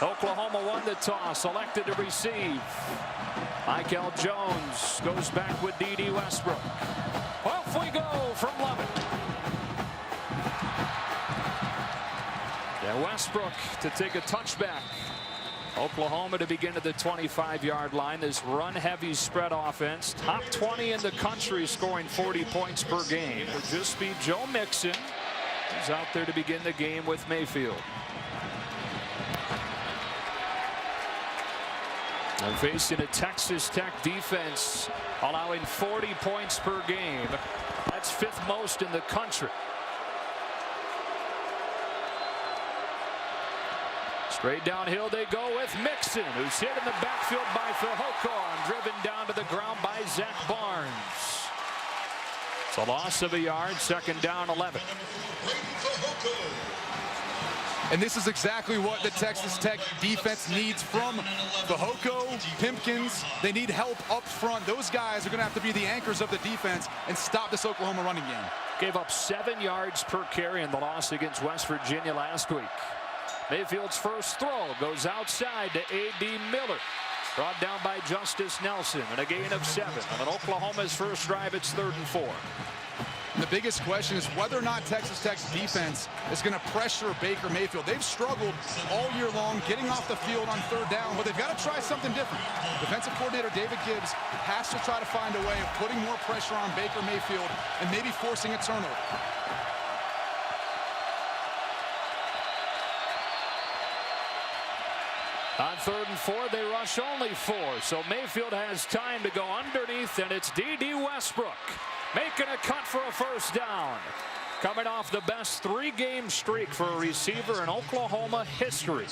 Oklahoma won the toss, elected to receive. Michael Jones goes back with D.D. Westbrook. Off we go from Lovett. And Westbrook to take a touchback. Oklahoma to begin at the 25-yard line. This run-heavy spread offense. Top 20 in the country, scoring 40 points per game. It would just be Joe Mixon, who's out there to begin the game with Mayfield. And facing a Texas Tech defense allowing 40 points per game. That's fifth most in the country. Straight downhill they go with Mixon, who's hit in the backfield by Fehoko and driven down to the ground by Zach Barnes. It's a loss of a yard, second down 11. And this is exactly what the Texas Tech defense needs from Fehoko, Pimpkins. They need help up front. Those guys are going to have to be the anchors of the defense and stop this Oklahoma running game. Gave up 7 yards per carry in the loss against West Virginia last week. Mayfield's first throw goes outside to A.D. Miller. Brought down by Justice Nelson and a gain of 7. On Oklahoma's first drive, it's 3rd and 4. The biggest question is whether or not Texas Tech's defense is going to pressure Baker Mayfield. They've struggled all year long getting off the field on 3rd down, but they've got to try something different. Defensive coordinator David Gibbs has to try to find a way of putting more pressure on Baker Mayfield and maybe forcing a turnover. On 3rd and 4, they rush only 4. So Mayfield has time to go underneath, and it's D.D. Westbrook making a cut for a first down. Coming off the best 3-game streak for a receiver in Oklahoma history.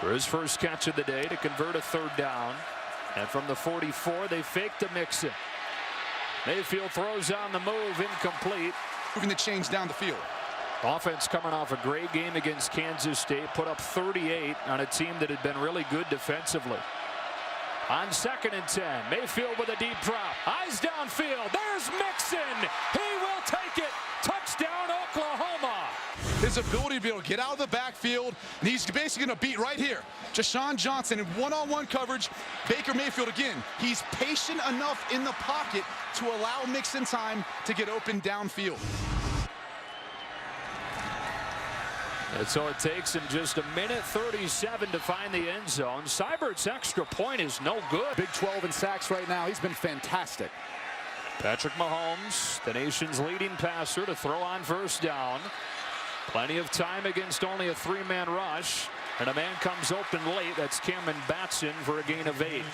For his first catch of the day to convert a 3rd down. And from the 44, they fake to Mixon. Mayfield throws on the move, incomplete. Moving the chains down the field. Offense coming off a great game against Kansas State, put up 38 on a team that had been really good defensively. On 2nd and 10, Mayfield with a deep drop. Eyes downfield. There's Mixon. He will take it. Touchdown, Oklahoma. His ability to be able to get out of the backfield, and he's basically going to beat right here. Jashawn Johnson in one-on-one coverage. Baker Mayfield again. He's patient enough in the pocket to allow Mixon time to get open downfield. And so it takes him just 1:37 to find the end zone. Seibert's extra point is no good. Big 12 in sacks right now. He's been fantastic. Patrick Mahomes, the nation's leading passer, to throw on first down. Plenty of time against only a 3-man rush. And a man comes open late. That's Cameron Batson for a gain of 8.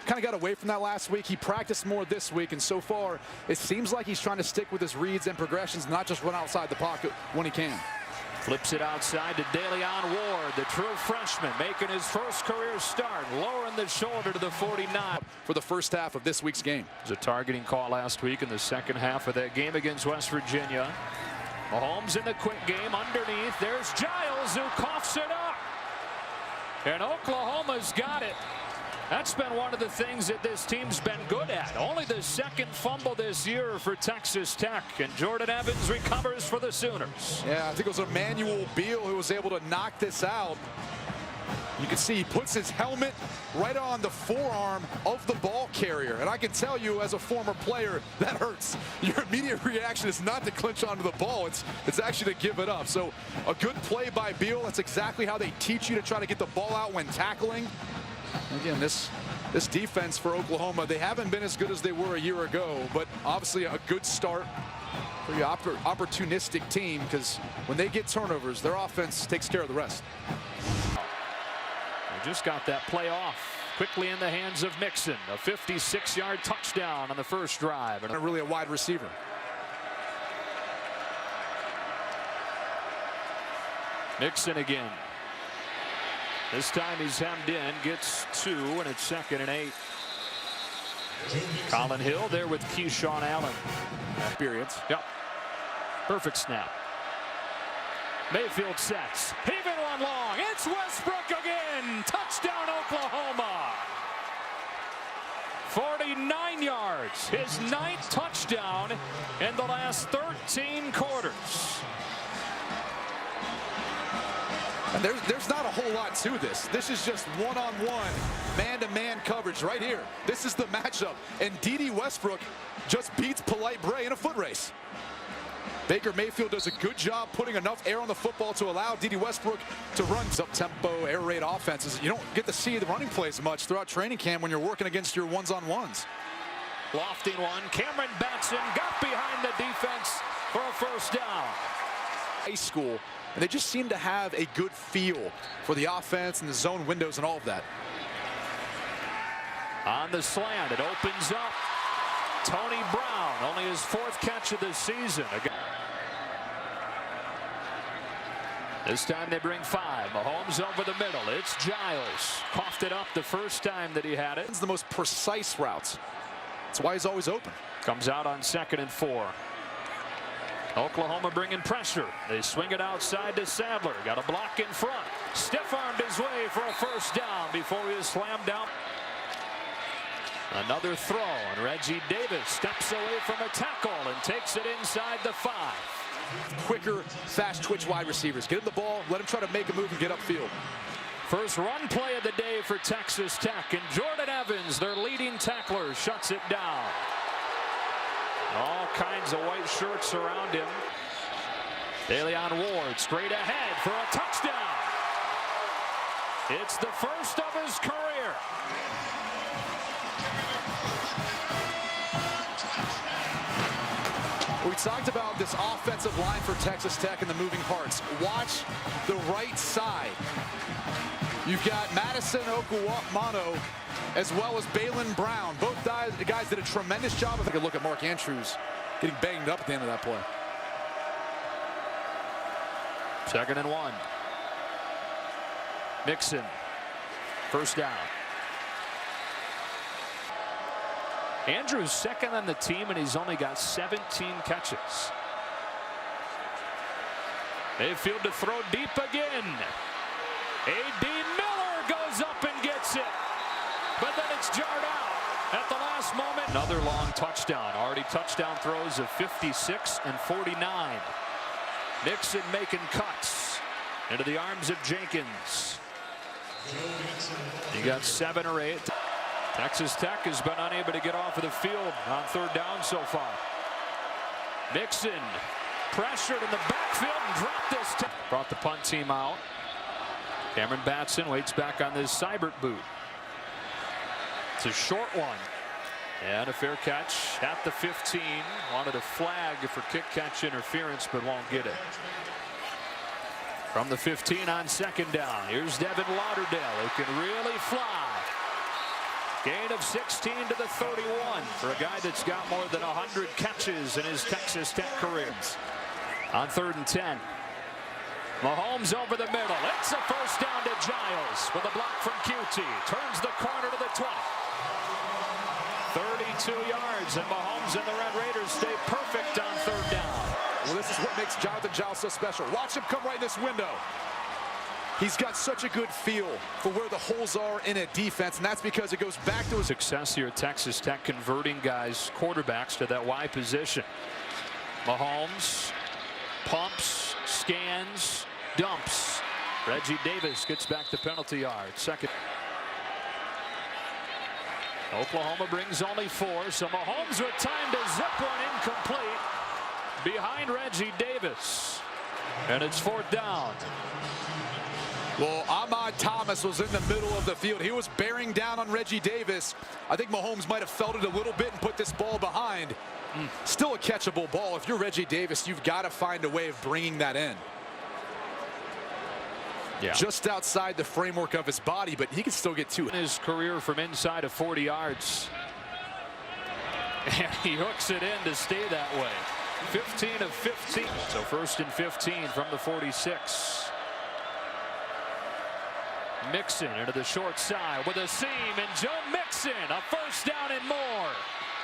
Kind of got away from that last week. He practiced more this week, and so far it seems like he's trying to stick with his reads and progressions, not just run outside the pocket when he can. Flips it outside to DeLeon Ward, the true freshman, making his first career start, lowering the shoulder to the 49. For the first half of this week's game. It was a targeting call last week in the second half of that game against West Virginia. Mahomes in the quick game underneath. There's Giles who coughs it up. And Oklahoma's got it. That's been one of the things that this team's been good at. Only the 2nd fumble this year for Texas Tech. And Jordan Evans recovers for the Sooners. Yeah, I think it was Emmanuel Beal who was able to knock this out. You can see he puts his helmet right on the forearm of the ball carrier. And I can tell you as a former player, that hurts. Your immediate reaction is not to clinch onto the ball. It's actually to give it up. So a good play by Beal. That's exactly how they teach you to try to get the ball out when tackling. Again, this defense for Oklahoma, they haven't been as good as they were a year ago, but obviously a good start for the opportunistic team, because when they get turnovers, their offense takes care of the rest. They just got that play off quickly in the hands of Mixon. A 56-yard touchdown on the first drive. And really a wide receiver. Mixon again. This time he's hemmed in, gets 2, and it's 2nd and 8. Colin Hill there with Keyshawn Allen. Experience. Yep. Perfect snap. Mayfield sets. Even one long. It's Westbrook again. Touchdown, Oklahoma. 49 yards. His 9th touchdown in the last 13 quarters. And there's not a whole lot to this. This is just one-on-one, man-to-man coverage right here. This is the matchup. And Dede Westbrook just beats Polite Bray in a foot race. Baker Mayfield does a good job putting enough air on the football to allow Dede Westbrook to run up-tempo, air raid offenses. You don't get to see the running plays much throughout training camp when you're working against your ones-on-ones. Lofting one. Cameron Batson got behind the defense for a first down. High school, and they just seem to have a good feel for the offense and the zone windows and all of that. On the slant, it opens up. Tony Brown, only his 4th catch of the season. This time they bring 5. Mahomes over the middle. It's Giles. Coughed it up the first time that he had it. It's the most precise routes. That's why he's always open. Comes out on 2nd and 4. Oklahoma bringing pressure. They swing it outside to Sadler. Got a block in front. Stiff-armed his way for a first down before he was slammed down. Another throw, and Reggie Davis steps away from a tackle and takes it inside the 5. Quicker, fast twitch wide receivers. Get him the ball, let him try to make a move and get upfield. First run play of the day for Texas Tech, and Jordan Evans, their leading tackler, shuts it down. All kinds of white shirts around him. DeLeon Ward straight ahead for a touchdown. It's the first of his career. We talked about this offensive line for Texas Tech and the moving parts. Watch the right side. You've got Madison Okuwamano as well as Balin Brown. Both guys did a tremendous job. If I could look at Mark Andrews getting banged up at the end of that play. 2nd and 1. Mixon. First down. Andrews 2nd on the team, and he's only got 17 catches. Mayfield to throw deep again. A.D. Miller goes up and gets it. But then it's jarred out at the last moment. Another long touchdown. Already touchdown throws of 56 and 49. Nixon making cuts into the arms of Jenkins. He got 7 or 8. Texas Tech has been unable to get off of the field on 3rd down so far. Mixon pressured in the backfield and dropped this. Brought the punt team out. Cameron Batson waits back on this Seibert boot. It's a short one. And a fair catch at the 15. Wanted a flag for kick catch interference, but won't get it. From the 15 on 2nd down. Here's Devin Lauderdale, who can really fly. Gain of 16 to the 31 for a guy that's got more than 100 catches in his Texas Tech career. On 3rd and 10. Mahomes over the middle. It's a first down to Giles with a block from QT. Turns the corner to the 20. 32 yards, and Mahomes and the Red Raiders stay perfect on 3rd down. Well, this is what makes Jonathan Giles so special. Watch him come right in this window. He's got such a good feel for where the holes are in a defense, and that's because it goes back to his success here at Texas Tech, converting guys, quarterbacks, to that Y position. Mahomes pumps, scans, dumps. Reggie Davis gets back to penalty yard. 2nd. Oklahoma brings only 4, so Mahomes with time to zip one incomplete behind Reggie Davis. And it's 4th down. Well, Ahmad Thomas was in the middle of the field. He was bearing down on Reggie Davis. I think Mahomes might have felt it a little bit and put this ball behind. Still a catchable ball. If you're Reggie Davis, you've got to find a way of bringing that in. Yeah. Just outside the framework of his body, but he can still get to it. His career from inside of 40 yards. And he hooks it in to stay that way. 15 of 15. So 1st and 15 from the 46. Mixon into the short side with a seam, and Joe Mixon, a first down and more.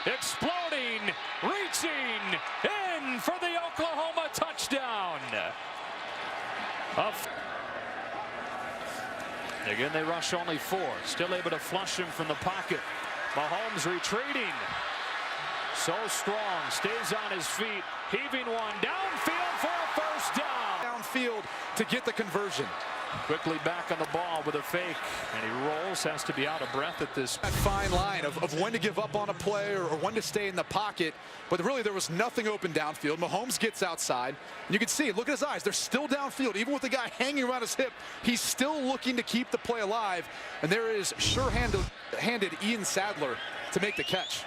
Exploding, reaching, in for the Oklahoma touchdown. Again, they rush only 4. Still able to flush him from the pocket. Mahomes retreating. So strong, stays on his feet, heaving one downfield for a first down. Downfield to get the conversion. Quickly back on the ball with a fake, and he rolls, has to be out of breath at this. That fine line of when to give up on a play or when to stay in the pocket, but really there was nothing open downfield. Mahomes gets outside, and you can see, look at his eyes, they're still downfield. Even with the guy hanging around his hip, he's still looking to keep the play alive, and there is sure-handed Ian Sadler to make the catch.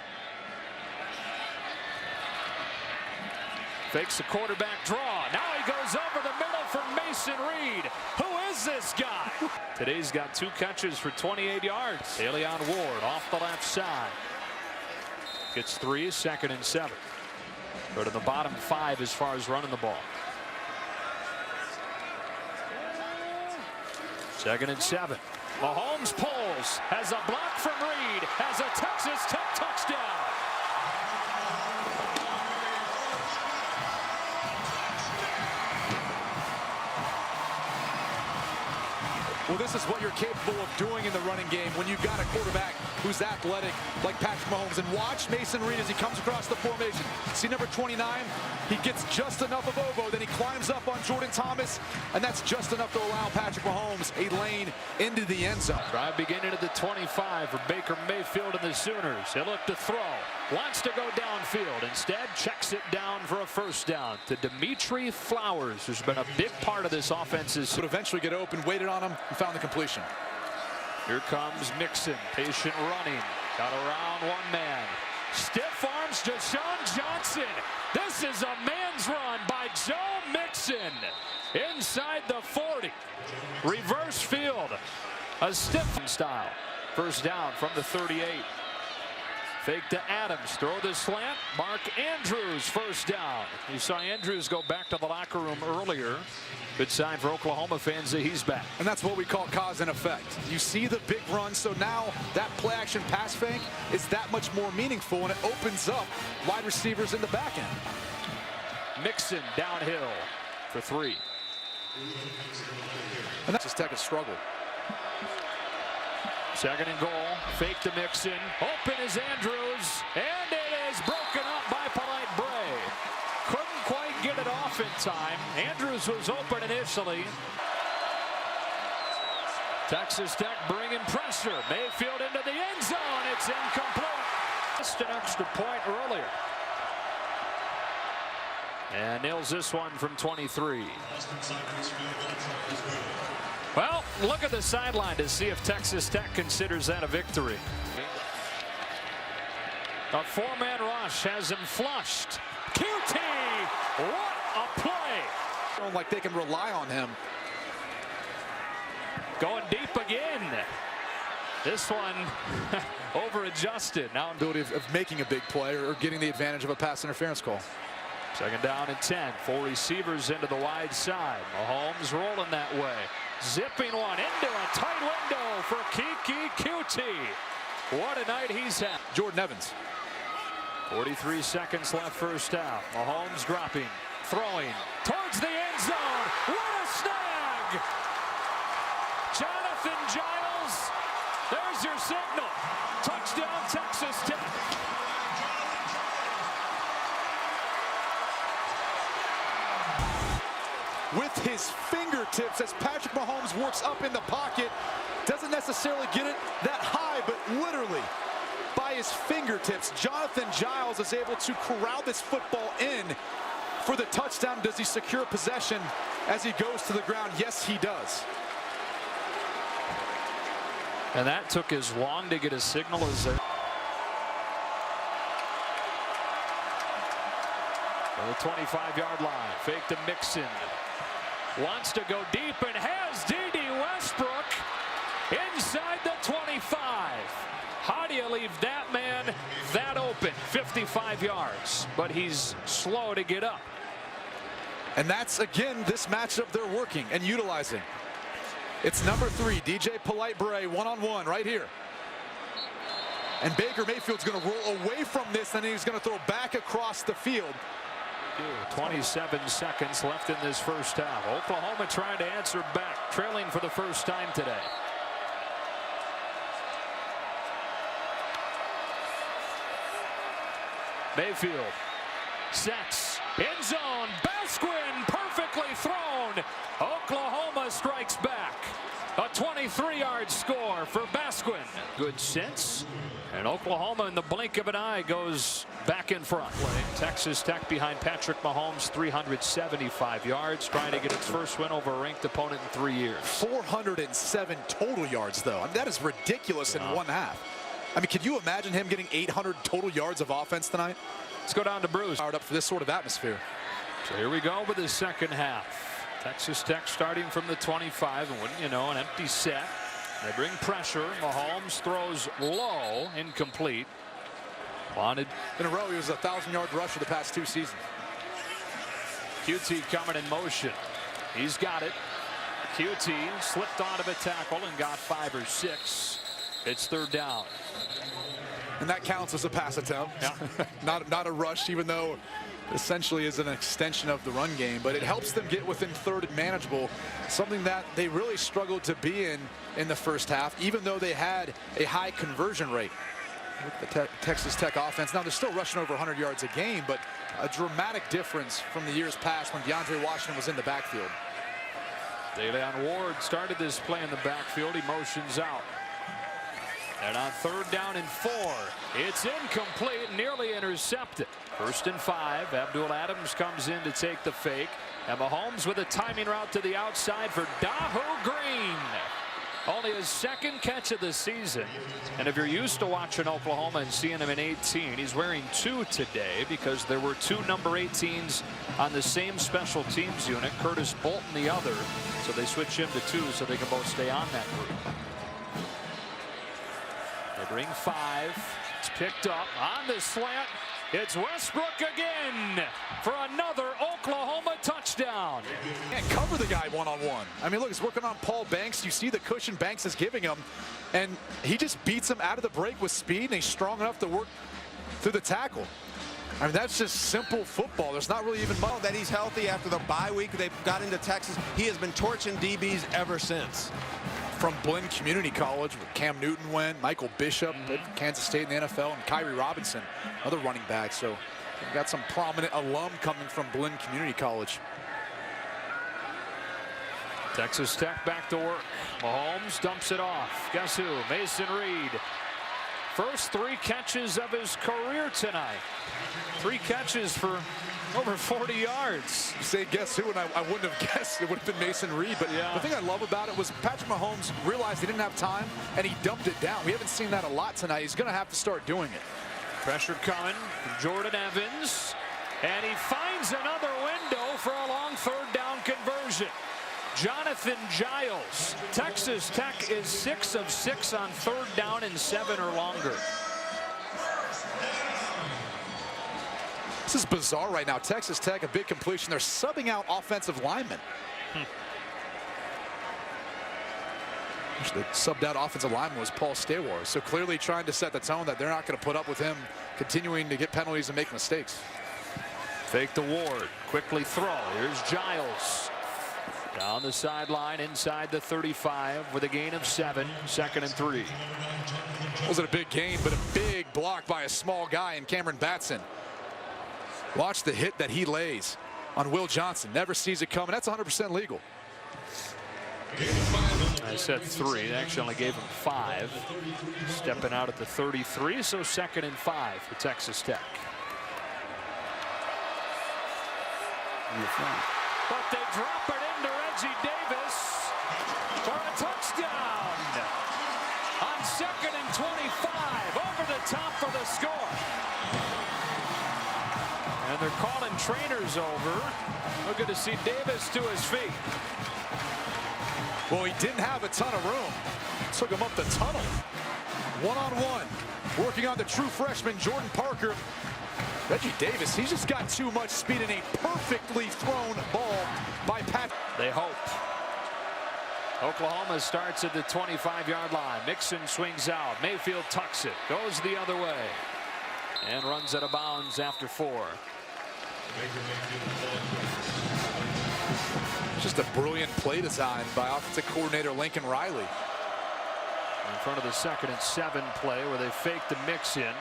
Fakes the quarterback draw. Now he goes over the middle for Mason Reed. Who is this guy? Today's got 2 catches for 28 yards. Le'Veon Ward off the left side. Gets 3, 2nd and 7. Go to the bottom 5 as far as running the ball. 2nd and 7. Mahomes pulls, has a block from Reed, has a Texas Tech touchdown. Well, this is what you're capable of doing in the running game when you've got a quarterback who's athletic like Patrick Mahomes. And watch Mason Reed as he comes across the formation. See number 29? He gets just enough of Obo, then he climbs up on Jordan Thomas, and that's just enough to allow Patrick Mahomes a lane into the end zone. Drive beginning at the 25 for Baker Mayfield and the Sooners. He'll look to throw. Wants to go downfield. Instead, checks it down for a first down to Dmitri Flowers, who's been a big part of this offense. Would eventually get open, waited on him, and found the completion. Here comes Mixon, patient running. Got around one man. Stiff arms Deshaun Johnson. This is a man's run by Joe Mixon. Inside the 40. Reverse field. A stiff style. First down from the 38. Fake to Adams, throw the slant. Mark Andrews, first down. You saw Andrews go back to the locker room earlier. Good sign for Oklahoma fans that he's back. And that's what we call cause and effect. You see the big run, so now that play action pass fake is that much more meaningful, and it opens up wide receivers in the back end. Mixon downhill for 3. And that's just Tech a struggle. 2nd and goal. Fake to Mixon. Open is Andrews. And it is broken up by Polite Bray. Couldn't quite get it off in time. Andrews was open initially. Texas Tech bringing pressure. Mayfield into the end zone. It's incomplete. Just an extra point earlier. And nails this one from 23. Well, look at the sideline to see if Texas Tech considers that a victory. A 4-man rush has him flushed. QT! What a play! Like they can rely on him. Going deep again. This one over adjusted. Now Ability of making a big play or getting the advantage of a pass interference call. 2nd down and 10. 4 receivers into the wide side. Mahomes rolling that way. Zipping one into a tight window for Kiki QT. What a night he's had. Jordan Evans. 43 seconds left first down. Mahomes dropping, throwing towards the end zone. What a snag! Jonathan Giles. There's your signal. Touchdown Texas Tech. With his fingertips as Patrick Mahomes works up in the pocket. Doesn't necessarily get it that high, but literally by his fingertips, Jonathan Giles is able to corral this football in for the touchdown. Does he secure possession as he goes to the ground? Yes, he does. And that took as long to get a signal as there. On the 25-yard line, fake to Mixon. Wants to go deep and has D.D. Westbrook inside the 25. How do you leave that man that open? 55 yards, but he's slow to get up. And that's, again, this matchup they're working and utilizing. It's number 3, DJ Polite Bray, one-on-one right here. And Baker Mayfield's going to roll away from this, and he's going to throw back across the field. 27 seconds left in this first half. Oklahoma trying to answer back, trailing for the first time today. Mayfield sets, end zone, Basquin perfectly thrown. Oklahoma strikes back. 23-yard score for Basquin. Good sense. And Oklahoma, in the blink of an eye, goes back in front. Texas Tech behind Patrick Mahomes, 375 yards, trying to get its first win over a ranked opponent in 3 years. 407 total yards, though. I mean, that is ridiculous in one half. I mean, could you imagine him getting 800 total yards of offense tonight? Let's go down to Bruce. Fired up for this sort of atmosphere. So here we go with the second half. Texas Tech starting from the 25, and wouldn't you know, an empty set. They bring pressure. Mahomes throws low, incomplete. Wanted in a row. He was a 1,000-yard rusher the past 2 seasons. QT coming in motion. He's got it. QT slipped out of a tackle and got 5 or 6. It's third down. And that counts as a pass attempt. Yeah. not a rush, even though essentially is an extension of the run game, but it helps them get within third and manageable, something that they really struggled to be in the first half, even though they had a high conversion rate with the Texas Tech offense. Now they're still rushing over 100 yards a game, but a dramatic difference from the years past when DeAndre Washington was in the backfield. Deleon Ward started this play in the backfield. He motions out. And on third down and 4, it's incomplete, nearly intercepted. 1st and 5. Abdul Adams comes in to take the fake. And Mahomes with a timing route to the outside for Dahu Green. Only his second catch of the season. And if you're used to watching Oklahoma and seeing him in 18, he's wearing 2 today because there were 2 number 18s on the same special teams unit. Curtis Bolton the other. So they switch him to 2 so they can both stay on that group. They bring 5. It's picked up on the slant. It's Westbrook again for another Oklahoma touchdown. Can't cover the guy one-on-one. I mean, look, he's working on Paul Banks. You see the cushion Banks is giving him, and he just beats him out of the break with speed, and he's strong enough to work through the tackle. I mean, that's just simple football. There's not really even much. That he's healthy after the bye week. They got into Texas. He has been torching DBs ever since. From Blinn Community College, where Cam Newton went, Michael Bishop, Kansas State in the NFL, and Kyrie Robinson, another running back. So we've got some prominent alum coming from Blinn Community College. Texas Tech back to work. Mahomes dumps it off. Guess who? Mason Reed. First 3 catches of his career tonight. 3 catches for over 40 yards. You say guess who, and I wouldn't have guessed it would have been Mason Reed. But yeah, the thing I love about it was Patrick Mahomes realized he didn't have time, and he dumped it down. We haven't seen that a lot tonight. He's going to have to start doing it. Pressure coming from Jordan Evans, and he finds another window for a long third down conversion. Jonathan Giles. Texas Tech is 6 of 6 on third down and 7 or longer. This is bizarre right now. Texas Tech, a big completion. They're subbing out offensive linemen. The subbed out offensive lineman was Paul Stewart. So clearly trying to set the tone that they're not going to put up with him continuing to get penalties and make mistakes. Fake to Ward. Quickly throw. Here's Giles. Down the sideline inside the 35 with a gain of 7. 2nd and 3. Wasn't a big gain, but a big block by a small guy in Cameron Batson. Watch the hit that he lays on Will Johnson. Never sees it coming. That's 100% legal. I said 3. They actually only gave him 5. Stepping out at the 33, so 2nd and 5 for Texas Tech. But they drop it into Reggie Davis for a touchdown. On 2nd and 25, over the top for the score. And they're calling trainers over. We're going to see Davis to his feet. Well, he didn't have a ton of room. Took him up the tunnel. One-on-one. Working on the true freshman, Jordan Parker. Reggie Davis, he's just got too much speed in a perfectly thrown ball by Pat. They hope. Oklahoma starts at the 25-yard line. Mixon swings out. Mayfield tucks it. Goes the other way. And runs out of bounds after 4. Just a brilliant play design by offensive coordinator Lincoln Riley. In front of the 2nd and 7 play where they fake the mix in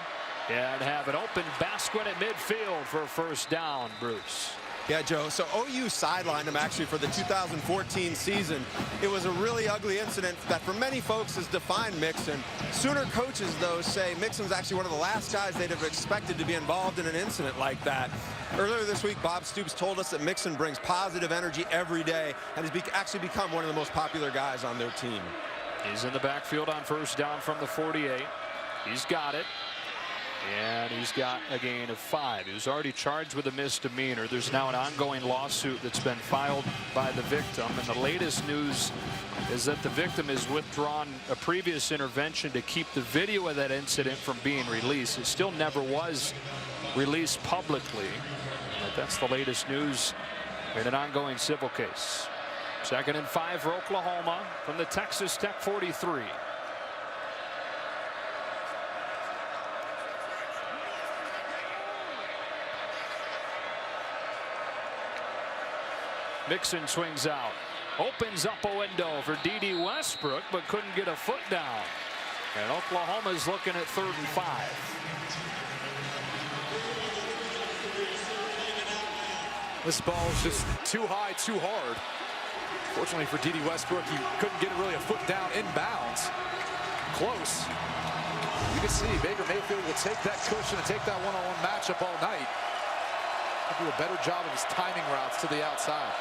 and have an open Basquin at midfield for a first down, Bruce. Yeah, Joe, so OU sidelined him actually for the 2014 season. It was a really ugly incident that for many folks has defined Mixon. Sooner coaches, though, say Mixon's actually one of the last guys they'd have expected to be involved in an incident like that. Earlier this week, Bob Stoops told us that Mixon brings positive energy every day and has actually become one of the most popular guys on their team. He's in the backfield on first down from the 48. He's got it. And he's got a gain of 5. He was already charged with a misdemeanor. There's now an ongoing lawsuit that's been filed by the victim. And the latest news is that the victim has withdrawn a previous intervention to keep the video of that incident from being released. It still never was released publicly. But that's the latest news in an ongoing civil case. 2nd and 5 for Oklahoma from the Texas Tech 43. Mixon swings out, opens up a window for D.D. Westbrook, but couldn't get a foot down. And Oklahoma's looking at 3rd and 5. This ball is just too high, too hard. Fortunately for D.D. Westbrook, he couldn't get really a foot down inbounds. Close. You can see Baker Mayfield will take that cushion and take that one-on-one matchup all night. He'll do a better job of his timing routes to the outside.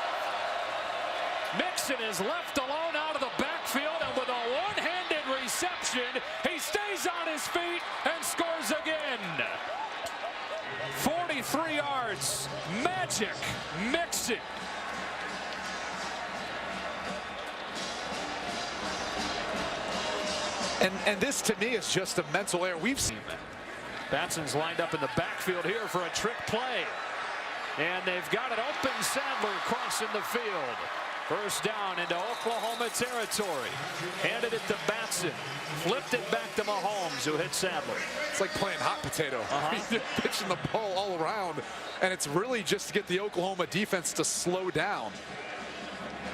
Mixon is left alone out of the backfield, and with a one-handed reception, he stays on his feet and scores again. 43 yards. Magic Mixon. And this, to me, is just a mental error. We've seen that. Batson's lined up in the backfield here for a trick play. And they've got an open Sadler crossing the field. First down into Oklahoma territory. Handed it to Batson. Flipped it back to Mahomes, who hit Sadler. It's like playing hot potato. They're pitching the ball all around. And it's really just to get the Oklahoma defense to slow down.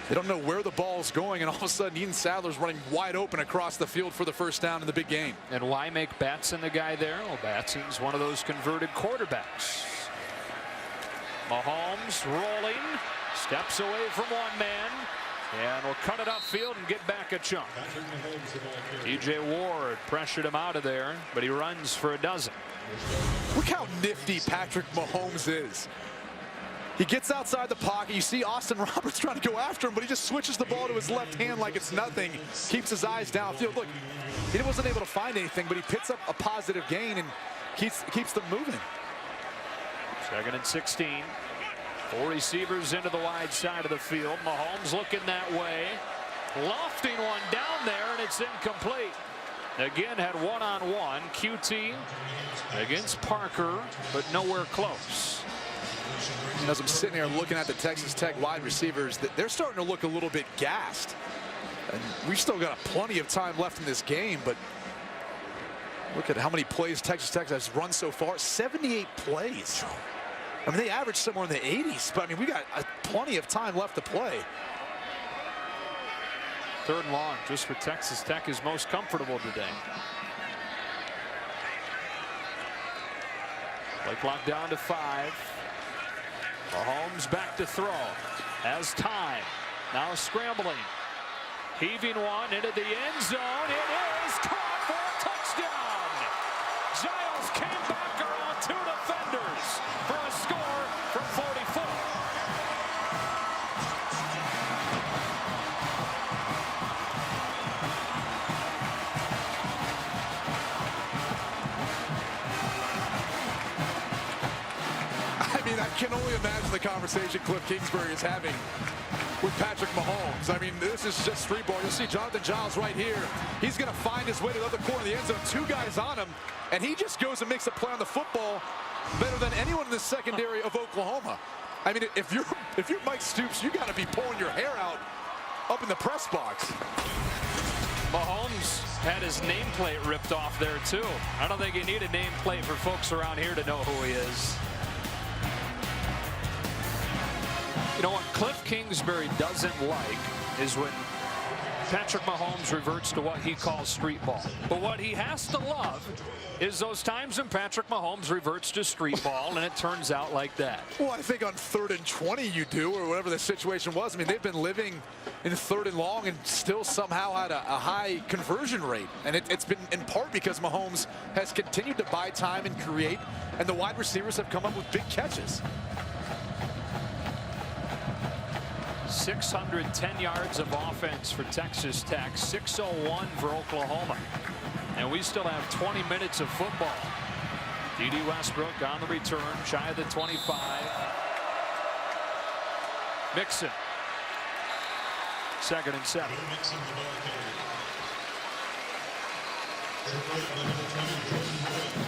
They don't know where the ball is going, and all of a sudden Eden Sadler's running wide open across the field for the first down in the big game. And why make Batson the guy there? Well, Batson's one of those converted quarterbacks. Mahomes rolling, steps away from one man, and will cut it upfield and get back a chunk. DJ Ward pressured him out of there, but he runs for a dozen. Look how nifty Patrick Mahomes is. He gets outside the pocket. You see Austin Roberts trying to go after him, but he just switches the ball to his left hand like it's nothing. Keeps his eyes downfield. Look, he wasn't able to find anything, but he picks up a positive gain and keeps them moving. 2nd and 16. 4 receivers into the wide side of the field. Mahomes looking that way. Lofting one down there, and it's incomplete. Again, had one-on-one. QT against Parker, but nowhere close. As I'm sitting here looking at the Texas Tech wide receivers, they're starting to look a little bit gassed. And we've still got plenty of time left in this game, but look at how many plays Texas Tech has run so far. 78 plays. I mean, they average somewhere in the 80s, but I mean, we got plenty of time left to play. 3rd and long, just for Texas Tech, is most comfortable today. Play clock down to 5. Mahomes back to throw. Has time. Now scrambling. Heaving one into the end zone. It is caught for a touchdown. Giles came back around 2 defenders for a score from 44. I can only imagine the conversation Cliff Kingsbury is having with Patrick Mahomes. I mean, this is just street ball. You'll see Jonathan Giles right here. He's going to find his way to the other corner of the end zone. 2 guys on him, and he just goes and makes a play on the football better than anyone in the secondary of Oklahoma. I mean, if you're Mike Stoops, you got to be pulling your hair out up in the press box. Mahomes had his nameplate ripped off there, too. I don't think you need a nameplate for folks around here to know who he is. You know what Cliff Kingsbury doesn't like is when Patrick Mahomes reverts to what he calls street ball. But what he has to love is those times when Patrick Mahomes reverts to street ball and it turns out like that. Well, I think on 3rd and 20 you do, or whatever the situation was. I mean, they've been living in 3rd and long and still somehow had a high conversion rate. And it's been in part because Mahomes has continued to buy time and create, and the wide receivers have come up with big catches. 610 yards of offense for Texas Tech, 601 for Oklahoma. And we still have 20 minutes of football. D.D. Westbrook on the return, shy of the 25. Mixon. 2nd and 7.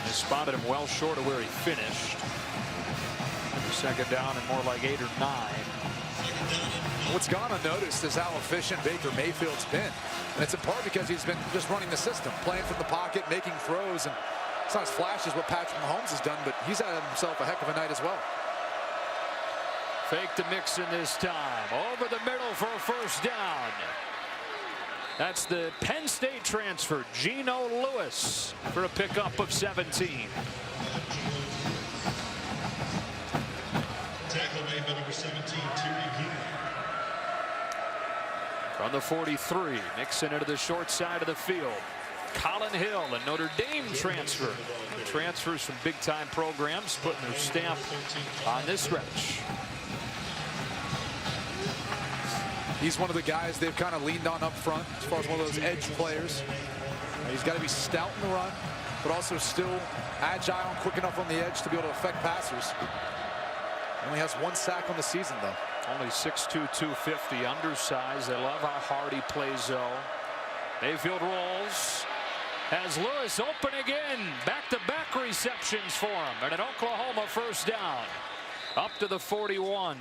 They spotted him well short of where he finished. 2nd down and more like 8 or 9. What's gone unnoticed is how efficient Baker Mayfield's been. And it's in part because he's been just running the system, playing from the pocket, making throws. And it's not as flashy as what Patrick Mahomes has done, but he's had himself a heck of a night as well. Fake to Mixon this time. Over the middle for a 1st down. That's the Penn State transfer, Geno Lewis, for a pickup of 17. Tackle made by number 17, Tyreek. From the 43, Mixon into the short side of the field. Colin Hill, a Notre Dame transfer. Transfers from big-time programs, putting their stamp on this stretch. He's one of the guys they've kind of leaned on up front as far as one of those edge players. He's got to be stout in the run, but also still agile and quick enough on the edge to be able to affect passers. Only has 1 sack on the season, though. Only 6'2", 250, undersized. They love how hard he plays, though. Mayfield rolls. Has Lewis open again. Back-to-back receptions for him. And an Oklahoma 1st down. Up to the 41.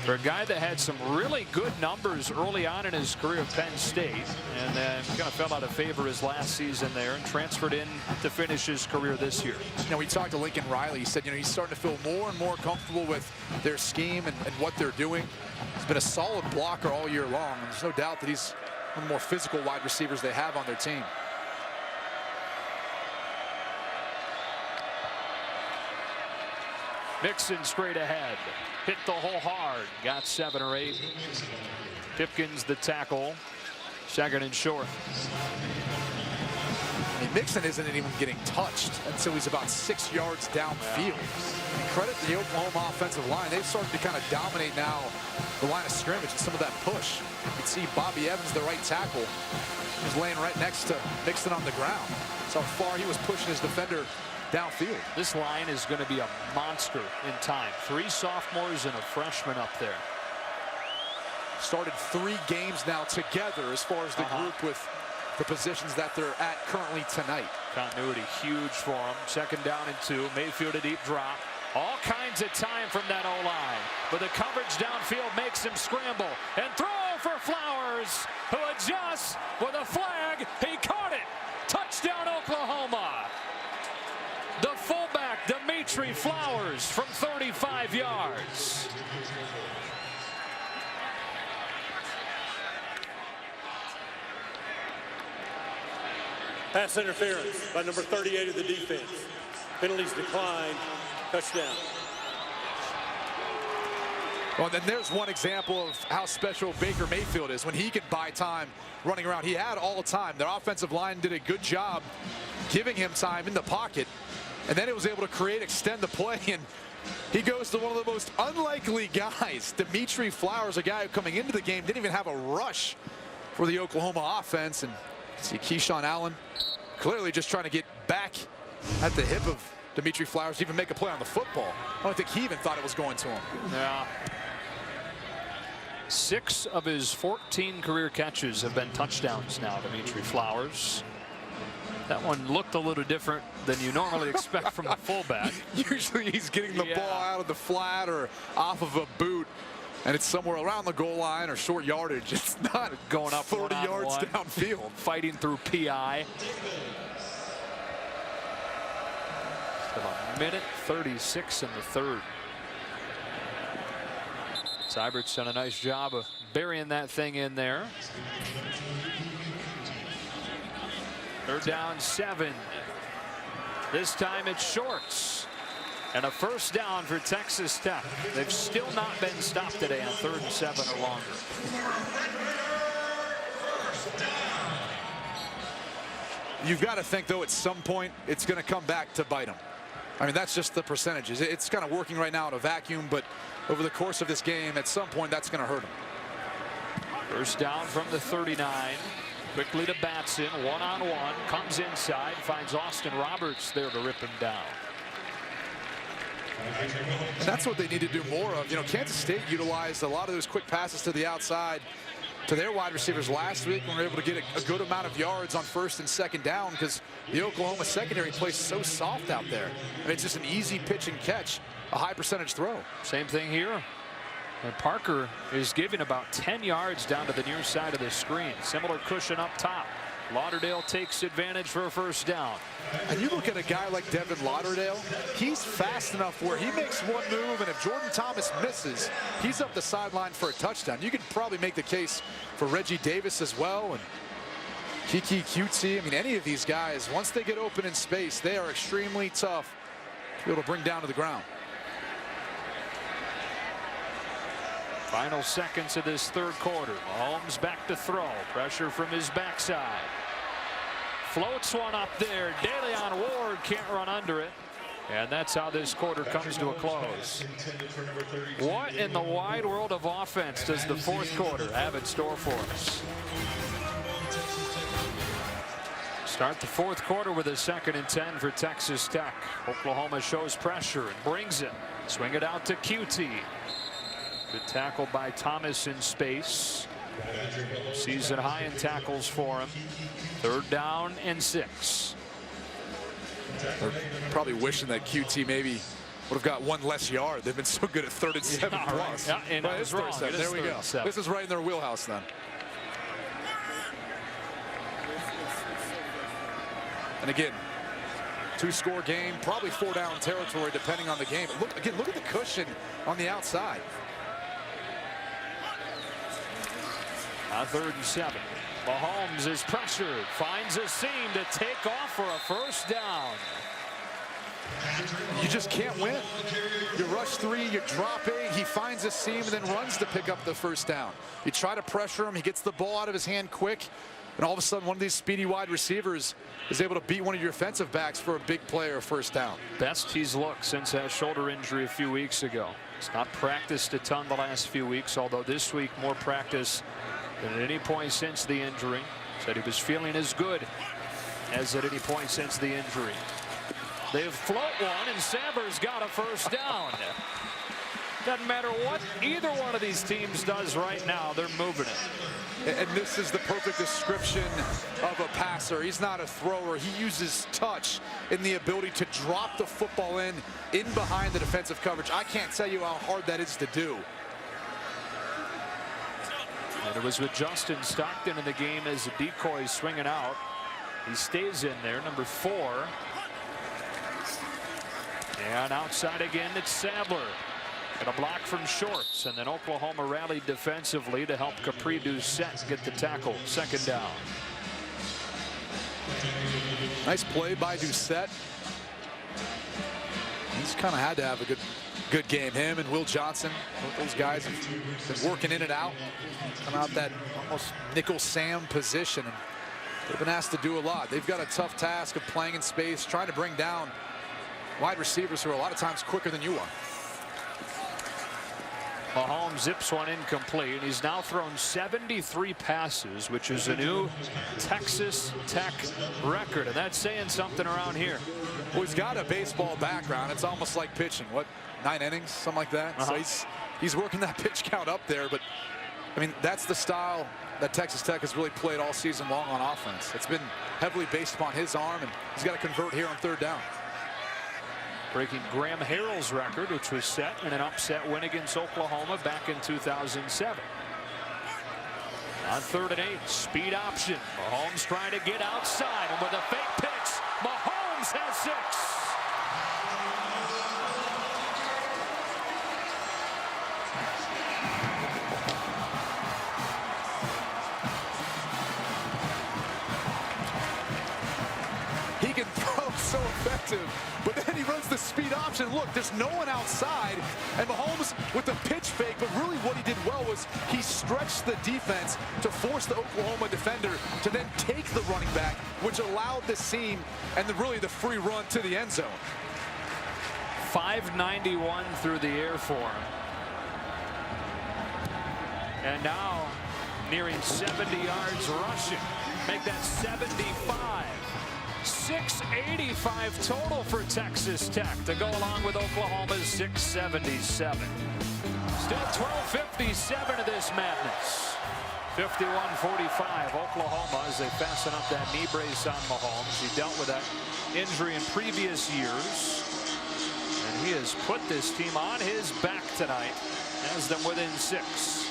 For a guy that had some really good numbers early on in his career at Penn State, and then kind of fell out of favor his last season there and transferred in to finish his career this year. You know, we talked to Lincoln Riley. He said, you know, he's starting to feel more and more comfortable with their scheme and what they're doing. He's been a solid blocker all year long, and there's no doubt that he's one of the more physical wide receivers they have on their team. Mixon straight ahead. Hit the hole hard. Got 7 or 8. Pipkins the tackle. 2nd and short. I mean, Mixon isn't even getting touched until he's about 6 yards downfield. And credit the Oklahoma offensive line. They've started to kind of dominate now the line of scrimmage and some of that push. You can see Bobby Evans, the right tackle, was laying right next to Mixon on the ground. So far he was pushing his defender downfield. This line is going to be a monster in time. 3 sophomores and a freshman up there. Started 3 games now together as far as the group with the positions that they're at currently tonight. Continuity huge for them. 2nd down and 2. Mayfield a deep drop. All kinds of time from that O-line. But the coverage downfield makes him scramble. And throw for Flowers, who adjusts with a flag. He caught it. Touchdown Oklahoma. The fullback, Dmitri Flowers, from 35 yards. Pass interference by number 38 of the defense. Penalties declined. Touchdown. Well, then there's one example of how special Baker Mayfield is when he can buy time running around. He had all the time. Their offensive line did a good job giving him time in the pocket. And then it was able to extend the play, and he goes to one of the most unlikely guys. Dmitri Flowers, a guy who coming into the game didn't even have a rush for the Oklahoma offense. And see Keyshawn Allen clearly just trying to get back at the hip of Dmitri Flowers to even make a play on the football. I don't think he even thought it was going to him. Yeah. 6 of his 14 career catches have been touchdowns now, Dmitri Flowers. That one looked a little different than you normally expect from a fullback. Usually he's getting the ball out of the flat or off of a boot, and it's somewhere around the goal line or short yardage. It's not going up 30 yards downfield. Fighting through PI. Still a minute 36 in the 3rd. Seibert's done a nice job of burying that thing in there. They're down 7. This time it's Shorts. And a first down for Texas Tech. They've still not been stopped today on 3rd and 7 or longer. You've got to think, though, at some point it's going to come back to bite them. I mean, that's just the percentages. It's kind of working right now in a vacuum, but over the course of this game, at some point, that's going to hurt them. First down from the 39. Quickly to Batson, one-on-one, comes inside, finds Austin Roberts there to rip him down. That's what they need to do more of. You know, Kansas State utilized a lot of those quick passes to the outside to their wide receivers last week when they were able to get a good amount of yards on 1st and 2nd down because the Oklahoma secondary plays so soft out there. And it's just an easy pitch and catch, a high percentage throw. Same thing here. And Parker is giving about 10 yards down to the near side of the screen. Similar cushion up top. Lauderdale takes advantage for a first down. And you look at a guy like Devin Lauderdale, he's fast enough where he makes one move, and if Jordan Thomas misses, he's up the sideline for a touchdown. You could probably make the case for Reggie Davis as well, and Kiki Cutesy. I mean, any of these guys, once they get open in space, they are extremely tough to be able to bring down to the ground. Final seconds of this 3rd quarter. Mahomes back to throw. Pressure from his backside. Floats one up there. DeLeon Ward can't run under it. And that's how this quarter comes to a close. What in the wide world of offense does the 4th quarter have in store for us? Start the 4th quarter with a 2nd and 10 for Texas Tech. Oklahoma shows pressure and brings it. Swing it out to QT. Good tackle by Thomas in space. Season high in tackles for him. 3rd down and 6. They're probably wishing that QT maybe would have got 1 less yard. They've been so good at 3rd and 7 plus. Yeah, and right, it's wrong. there we go. This is right in their wheelhouse then. And again, 2-score game, probably 4-down territory depending on the game. Look at the cushion on the outside. On 3rd and 7. Mahomes is pressured, finds a seam to take off for a first down. You just can't win. You rush 3, you drop 8, he finds a seam and then runs to pick up the first down. You try to pressure him, he gets the ball out of his hand quick, and all of a sudden one of these speedy wide receivers is able to beat one of your defensive backs for a big play or first down. Best he's looked since that shoulder injury a few weeks ago. He's not practiced a ton the last few weeks, although this week more practice than at any point since the injury. Said he was feeling as good as at any point since the injury. They float one, and Saber's got a first down. Doesn't matter what either one of these teams does right now, they're moving it. And this is the perfect description of a passer. He's not a thrower. He uses touch in the ability to drop the football in behind the defensive coverage. I can't tell you how hard that is to do. And it was with Justin Stockton in the game as a decoy swinging out. He stays in there, number 4. And outside again, it's Sadler. And a block from Shorts. And then Oklahoma rallied defensively to help Capri Doucette get the tackle. 2nd down. Nice play by Doucette. He's kind of had to have a good game. Him and Will Johnson, those guys have been working in and out, coming out that almost nickel Sam position, and they've been asked to do a lot. They've got a tough task of playing in space, trying to bring down wide receivers who are a lot of times quicker than you are. Mahomes zips one incomplete, and he's now thrown 73 passes, which is a new Texas Tech record, and that's saying something around here. Well, he's got a baseball background. It's almost like pitching. What, 9 innings, something like that? So he's working that pitch count up there, but I mean, that's the style that Texas Tech has really played all season long on offense. It's been heavily based upon his arm, and he's got to convert here on 3rd down. Breaking Graham Harrell's record, which was set in an upset win against Oklahoma back in 2007. On 3rd and 8, speed option. Mahomes trying to get outside, and with a fake pitch, Mahomes has 6. so effective. But then he runs the speed option. Look, there's no one outside. And Mahomes with the pitch fake. But really what he did well was he stretched the defense to force the Oklahoma defender to then take the running back, which allowed the seam and really the free run to the end zone. 591 through the air for him. And now nearing 70 yards rushing. Make that 75. 685 total for Texas Tech to go along with Oklahoma's 677. Still 12:57 of this madness. 51-45 Oklahoma as they fasten up that knee brace on Mahomes. He dealt with that injury in previous years. And he has put this team on his back tonight, has them within 6.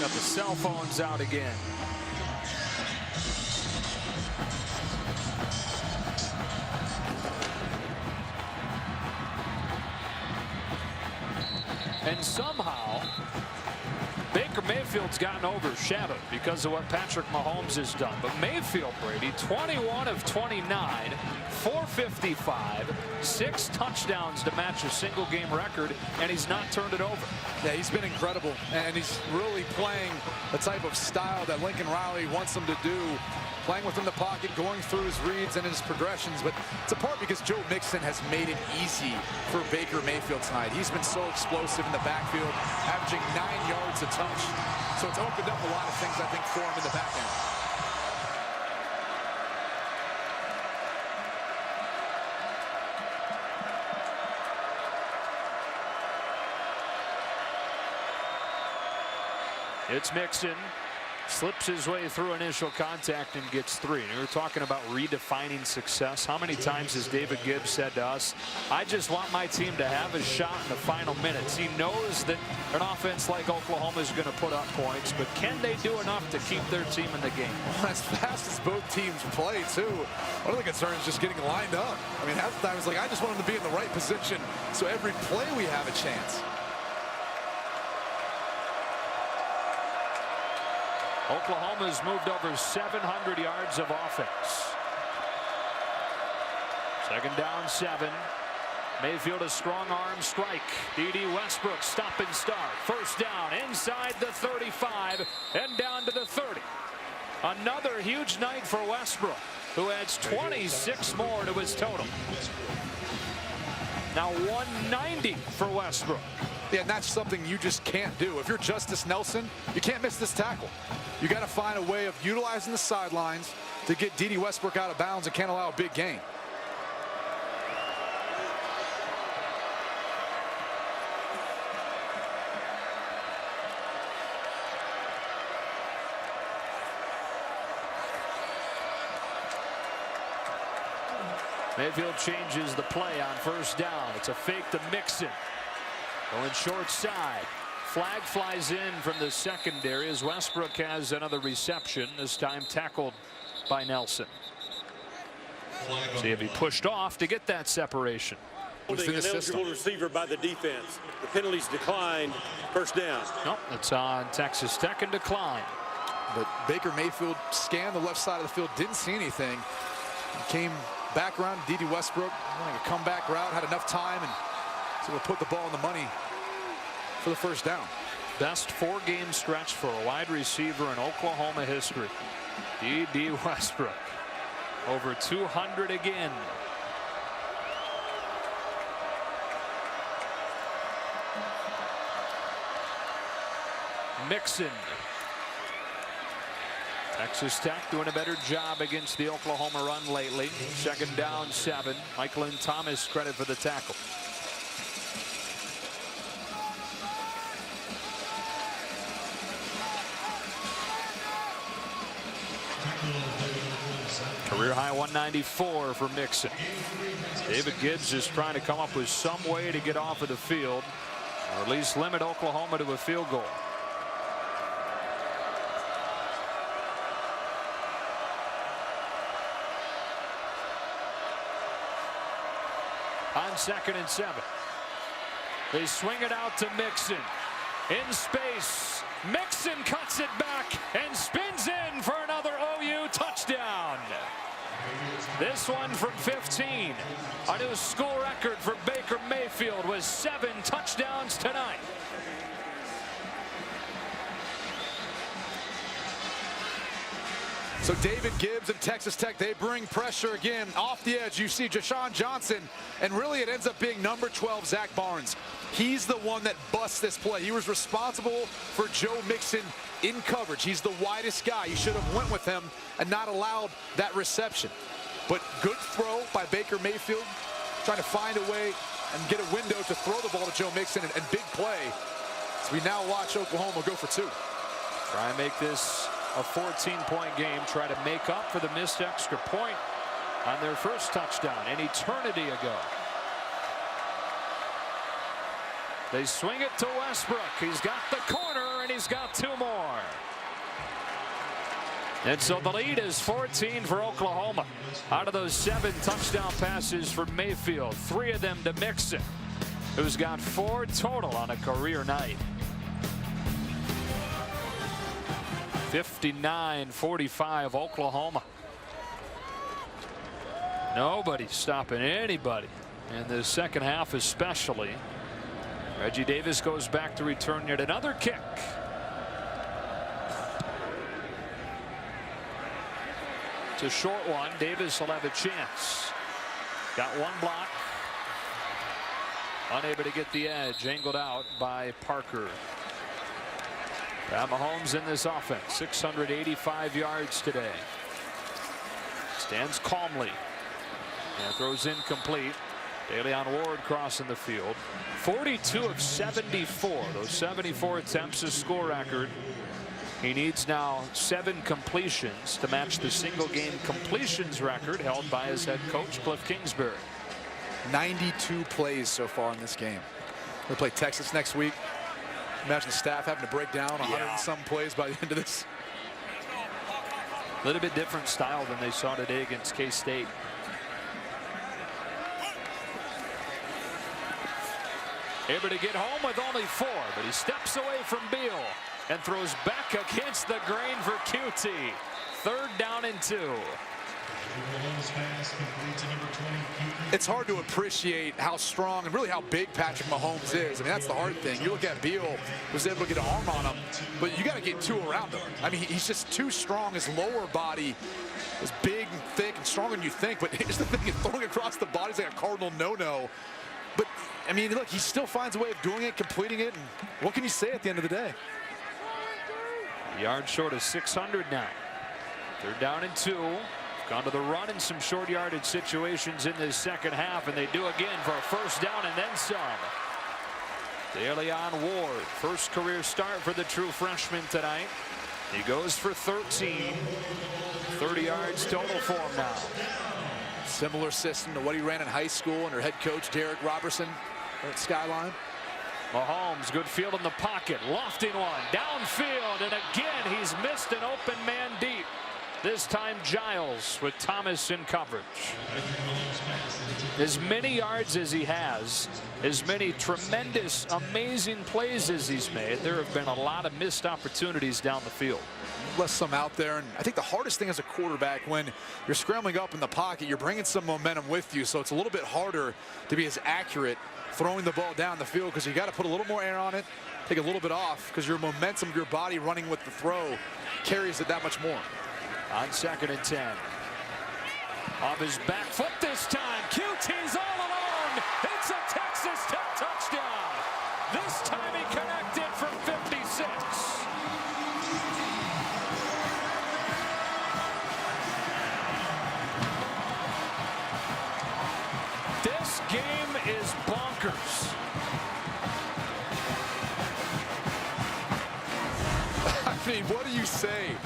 Got the cell phones out again. And somehow Baker Mayfield's gotten overshadowed because of what Patrick Mahomes has done. But Mayfield, Brady, 21 of 29, 455, 6 touchdowns to match a single game record, and he's not turned it over. Yeah, he's been incredible, and he's really playing the type of style that Lincoln Riley wants him to do, playing within the pocket, going through his reads and his progressions. But it's a part because Joe Mixon has made it easy for Baker Mayfield tonight. He's been so explosive in the backfield, averaging 9 yards a touch. So it's opened up a lot of things, I think, for him in the back end. It's Mixon. Slips his way through initial contact and gets 3. And we were talking about redefining success. How many times has David Gibbs said to us, I just want my team to have a shot in the final minutes. He knows that an offense like Oklahoma is going to put up points, but can they do enough to keep their team in the game? Well, as fast as both teams play, too. One of the concerns is just getting lined up. I mean, half the time it's like, I just want them to be in the right position so every play we have a chance. Oklahoma's moved over 700 yards of offense. Second down, 7. Mayfield a strong arm strike. D.D. Westbrook stop and start. First down inside the 35 and down to the 30. Another huge night for Westbrook, who adds 26 more to his total. Now 190 for Westbrook. Yeah, and that's something you just can't do. If you're Justice Nelson, you can't miss this tackle. You got to find a way of utilizing the sidelines to get D.D. Westbrook out of bounds and can't allow a big gain. Mayfield changes the play on first down. It's a fake to Mixon. Going short side. Flag flies in from the secondary as Westbrook has another reception, this time tackled by Nelson. See if he pushed off to get that separation. Holding an eligible receiver by the defense. The penalties declined. First down. Nope, it's on Texas Tech and decline. But Baker Mayfield scanned the left side of the field, didn't see anything. He came back around D.D. Westbrook, running a comeback route, had enough time, and so we'll put the ball in the money for the first down. Best 4-game stretch for a wide receiver in Oklahoma history. D.D. Westbrook over 200 again. Mixon. Texas Tech doing a better job against the Oklahoma run lately. Second down, 7. Michael and Thomas credit for the tackle. Career high 194 for Mixon. David Gibbs is trying to come up with some way to get off of the field, or at least limit Oklahoma to a field goal. On 2nd and 7. They swing it out to Mixon. in space. Mixon cuts it back and spins in for another OU touchdown. This one from 15. A new school record for Baker Mayfield with 7 touchdowns tonight. So David Gibbs and Texas Tech, they bring pressure again off the edge. You see Jashawn Johnson, and really it ends up being number 12, Zach Barnes. He's the one that busts this play. He was responsible for Joe Mixon in coverage. He's the widest guy. You should have went with him and not allowed that reception. But good throw by Baker Mayfield, trying to find a way and get a window to throw the ball to Joe Mixon, and big play. So we now watch Oklahoma go for 2. Try and make this a 14-point game. Try to make up for the missed extra point on their first touchdown an eternity ago. They swing it to Westbrook. He's got the corner, and he's got 2 more. And so the lead is 14 for Oklahoma. Out of those 7 touchdown passes for Mayfield, 3 of them to Mixon, who's got 4 total on a career night. 59-45 Oklahoma. Nobody's stopping anybody in the second half, especially. Reggie Davis goes back to return yet another kick. It's a short one. Davis will have a chance. Got 1 block. Unable to get the edge. Angled out by Parker. Mahomes in this offense, 685 yards today. Stands calmly and throws incomplete. DeLeon Ward crossing the field. 42 of 74. Those 74 attempts, a score record. He needs now 7 completions to match the single game completions record held by his head coach, Cliff Kingsbury. 92 plays so far in this game. They play Texas next week. Imagine the staff having to break down 100 and some plays by the end of this. A little bit different style than they saw today against K-State. Able to get home with only 4, but he steps away from Beal and throws back against the grain for QT. 3rd down and 2. It's hard to appreciate how strong and really how big Patrick Mahomes is. I mean, that's the hard thing. You look at Beal, was able to get an arm on him, but you got to get 2 around him. I mean, he's just too strong. His lower body is big and thick and stronger than you think, but here's the thing, throwing across the body is like a cardinal no-no. But, I mean, look, he still finds a way of doing it, completing it, and what can you say at the end of the day? Yard short of 600 now. 3rd down and 2. Gone to the run in some short yardage situations in this second half, and they do again for a 1st down and then some. DeLeon Ward, first career start for the true freshman tonight. He goes for 13. 30 yards total for him now. Similar system to what he ran in high school under head coach Derek Robertson at Skyline. Mahomes, good field in the pocket, lofting one, downfield, and again he's missed an open man deep. This time Giles with Thomas in coverage. As many yards as he has, as many tremendous, amazing plays as he's made, there have been a lot of missed opportunities down the field. Left some out there, and I think the hardest thing as a quarterback, when you're scrambling up in the pocket, you're bringing some momentum with you, so it's a little bit harder to be as accurate throwing the ball down the field, because you got to put a little more air on it, take a little bit off, because your momentum, your body running with the throw carries it that much more. On 2nd and 10. Off his back foot this time. QT's all alone. It's a Texas Tech touchdown. This time he connected from 56. This game is bonkers. I mean, what do you say?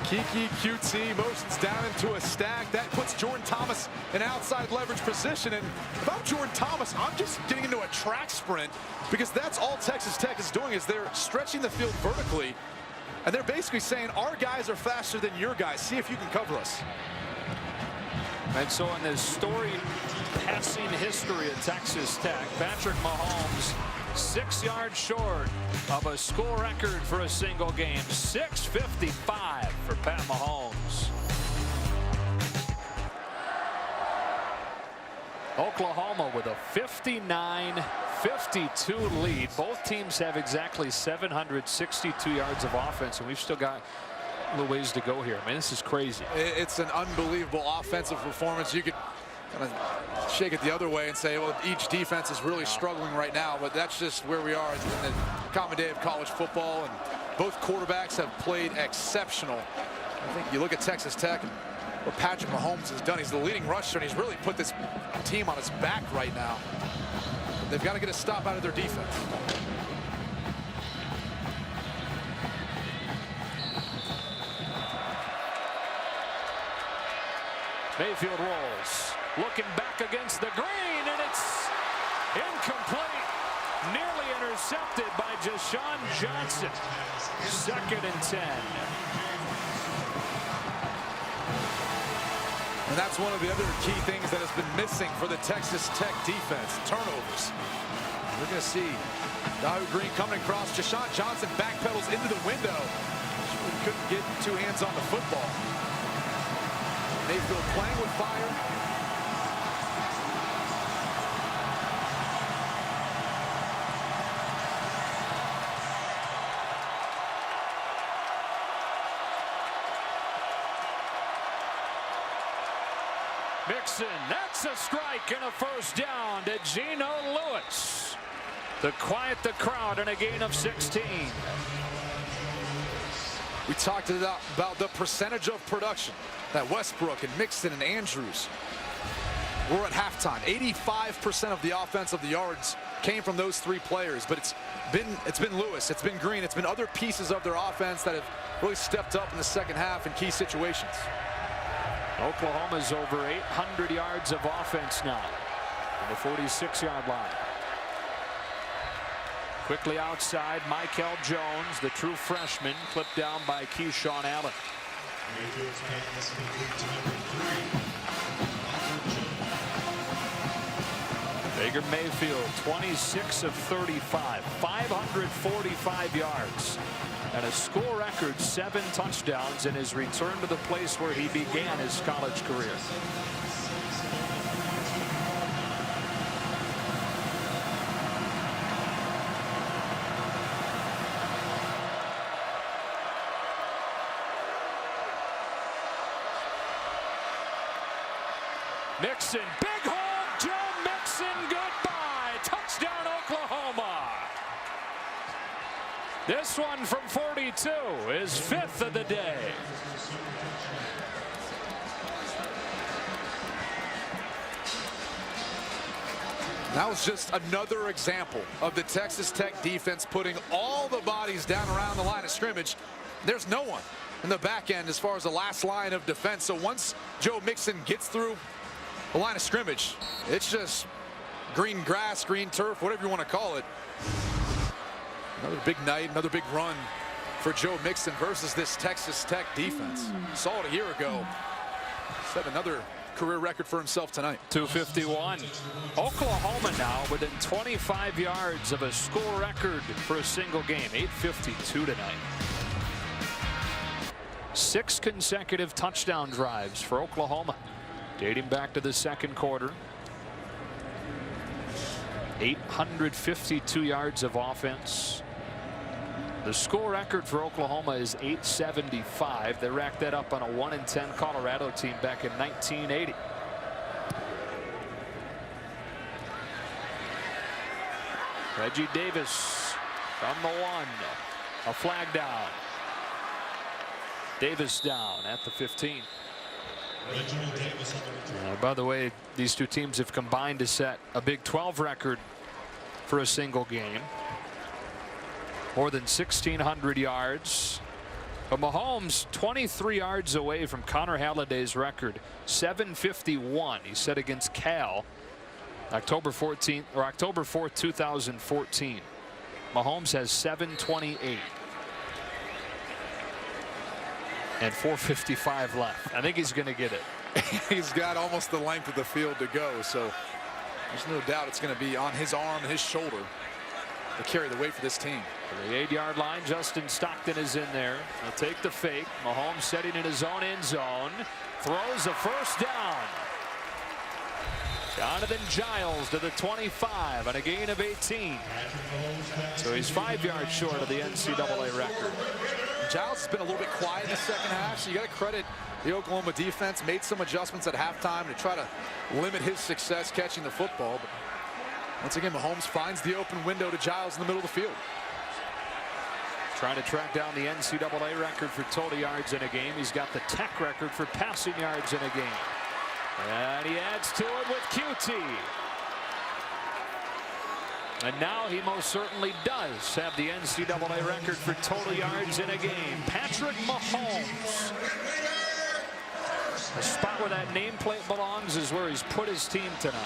Kiki QT motions down into a stack. That puts Jordan Thomas in outside leverage position. And if I'm Jordan Thomas, I'm just getting into a track sprint, because that's all Texas Tech is doing, is they're stretching the field vertically. And they're basically saying, our guys are faster than your guys. See if you can cover us. And so in this storied passing history of Texas Tech, Patrick Mahomes 6 yards short of a school record for a single game. 6:55 for Pat Mahomes. Oklahoma with a 59-52 lead. Both teams have exactly 762 yards of offense, and we've still got a little ways to go here. I mean, this is crazy. It's an unbelievable offensive performance. You could kind of shake it the other way and say, well, each defense is really struggling right now, but that's just where we are in the common day of college football, and both quarterbacks have played exceptional. I think you look at Texas Tech and what Patrick Mahomes has done. He's the leading rusher, and he's really put this team on his back right now. They've got to get a stop out of their defense. Mayfield rolls, looking back against the green, and it's incomplete. Nearly intercepted by Deshaun Johnson. 2nd and 10. And that's one of the other key things that has been missing for the Texas Tech defense, turnovers. We're going to see Dahu Green coming across. Deshaun Johnson backpedals into the window. He couldn't get 2 hands on the football. Mayfield playing with fire. Mixon, that's a strike and a first down to Geno Lewis to quiet the crowd in a gain of 16. We talked about the percentage of production that Westbrook and Mixon and Andrews were at halftime. 85% of the offensive yards came from those 3 players, but it's been Lewis, it's been Green, it's been other pieces of their offense that have really stepped up in the second half in key situations. Oklahoma's over 800 yards of offense now on the 46-yard line. Quickly outside, Michael Jones, the true freshman, clipped down by Keyshawn Allen. Baker Mayfield, 26 of 35, 545 yards. And a school record 7 touchdowns in his return to the place where he began his college career. Mixon, big hole, Joe Mixon, goodbye. Touchdown, Oklahoma. This one from 42 is 5th of the day. That was just another example of the Texas Tech defense putting all the bodies down around the line of scrimmage. There's no one in the back end as far as the last line of defense. So once Joe Mixon gets through the line of scrimmage, it's just green grass, green turf, whatever you want to call it. Another big night, another big run for Joe Mixon versus this Texas Tech defense. Saw it a year ago. Set another career record for himself tonight. 251. Oklahoma now within 25 yards of a school record for a single game. 8:52 tonight. 6 consecutive touchdown drives for Oklahoma, dating back to the second quarter. 852 yards of offense. The school record for Oklahoma is 875. They racked that up on a 1-10 Colorado team back in 1980. Reggie Davis from the 1. A flag down. Davis down at the 15. By the way, these two teams have combined to set a Big 12 record for a single game. More than 1,600 yards. But Mahomes 23 yards away from Connor Halliday's record, 751. He set against Cal October 14th or October 4th, 2014. Mahomes has 728. And 4:55 left. I think he's going to get it. He's got almost the length of the field to go, so there's no doubt it's going to be on his arm and his shoulder. to carry the weight for this team. To the 8-yard line, Justin Stockton is in there. He'll take the fake. Mahomes setting in his own end zone. Throws a first down. Jonathan Giles to the 25 on a gain of 18. So he's 5 yards short of the NCAA record. Giles has been a little bit quiet in the second half, so you got to credit the Oklahoma defense. Made some adjustments at halftime to try to limit his success catching the football. But once again, Mahomes finds the open window to Giles in the middle of the field. Trying to track down the NCAA record for total yards in a game. He's got the Tech record for passing yards in a game. And he adds to it with QT. And now he most certainly does have the NCAA record for total yards in a game. Patrick Mahomes. The spot where that nameplate belongs is where he's put his team tonight.